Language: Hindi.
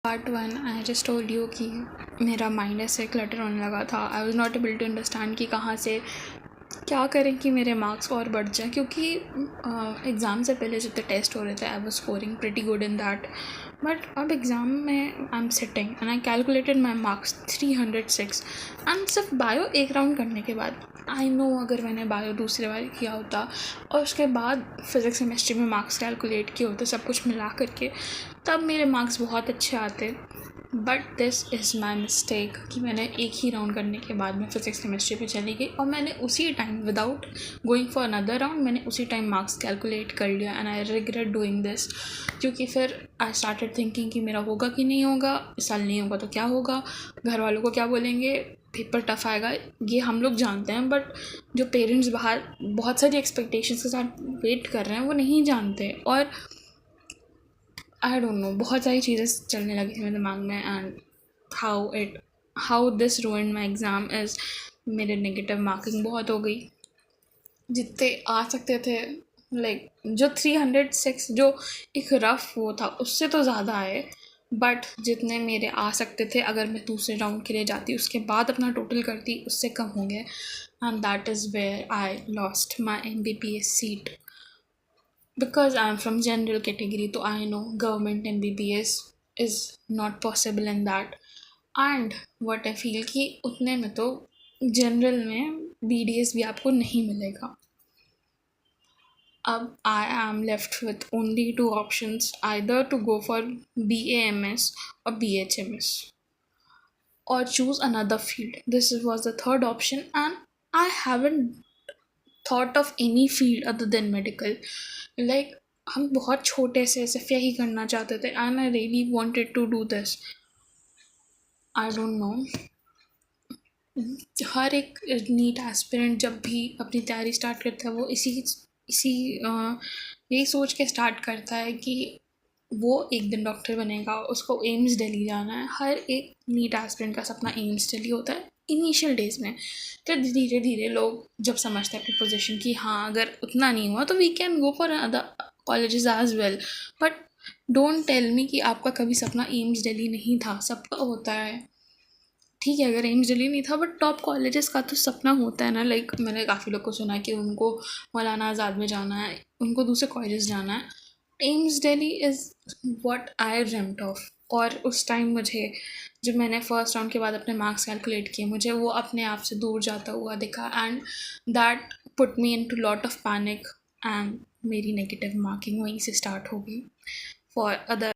Part 1 I just told you कि मेरा माइंड ऐसे क्लटर होने लगा था. I was not able to understand कि कहाँ से क्या करें कि मेरे मार्क्स और बढ़ जाएँ, क्योंकि एग्ज़ाम से पहले जितने टेस्ट हो रहे थे I was scoring pretty good in that. But अब एग्ज़ाम में I am sitting and I calculated my marks 306 and सिर्फ बायो एक राउंड करने के बाद. आई नो अगर मैंने बायो दूसरे बार किया होता और उसके बाद फिज़िक्स केमिस्ट्री में मार्क्स कैलकुलेट किए होते सब कुछ मिला करके, तब मेरे मार्क्स बहुत अच्छे आते. But this is my mistake कि मैंने एक ही राउंड करने के बाद में फिज़िक्स केमिस्ट्री पे चली गई और मैंने उसी time without going for another round मैंने उसी टाइम मार्क्स कैलकुलेट कर लिया. And I regret doing this, क्योंकि फिर आई स्टार्टेड थिंकिंग कि मेरा होगा कि नहीं होगा, इस साल नहीं होगा तो क्या होगा, घर वालों को क्या बोलेंगे, पेपर टफ आएगा, ये हम लोग जानते हैं. बट जो पेरेंट्स बाहर बहुत सारी एक्सपेक्टेशंस के साथ वेट कर रहे हैं वो नहीं जानते. और आई डोंट नो, बहुत सारी चीज़ें चलने लगी थी मेरे दिमाग में. And how this ruined my exam is मेरे नेगेटिव मार्किंग बहुत हो गई. जितने आ सकते थे लाइक जो 306 जो एक रफ़ वो था उससे तो ज़्यादा आए, बट जितने मेरे आ सकते थे अगर मैं दूसरे राउंड के लिए जाती उसके बाद अपना टोटल करती उससे कम हो गया. And that is where I lost my MBBS seat. Because I'm from general category, तो I know government MBBS is not possible in that. And what I feel कि उतने में तो जनरल में BDS भी आपको नहीं मिलेगा. अब I am left with only 2 options, either to go for BAMS or BHMS or choose another field. This was the third option and I haven't thought of any field other than medical. Like हम बहुत छोटे से सिर्फ यही करना चाहते थे and I really wanted to do this. I don't know, हर एक नीट एस्पिरेंट जब भी अपनी तैयारी स्टार्ट करता है वो यही सोच के स्टार्ट करता है कि वो एक दिन डॉक्टर बनेगा, उसको एम्स दिल्ली जाना है. हर एक नीट एस्पिरेंट का सपना एम्स दिल्ली होता है इनिशियल डेज में. फिर धीरे धीरे लोग जब समझते हैं अपनी पोजीशन कि हाँ अगर उतना नहीं हुआ तो we can go for other colleges as well. But don't tell me कि आपका कभी सपना एम्स दिल्ली नहीं था. सबका होता है, ठीक है, अगर एम्स दिल्ली नहीं था बट टॉप कॉलेजेस का तो सपना होता है ना. लाइक मैंने काफ़ी लोग को सुना कि उनको मौलाना आज़ाद में जाना है, उनको दूसरे कॉलेजेस जाना है. AIIMS Delhi is what I dreamed of. और उस टाइम मुझे जब मैंने फर्स्ट राउंड के बाद अपने मार्क्स कैलकुलेट किए मुझे वो अपने आप से दूर जाता हुआ दिखा. And that put me into lot of panic and मेरी नेगेटिव मार्किंग वहीं से स्टार्ट हो गई. For other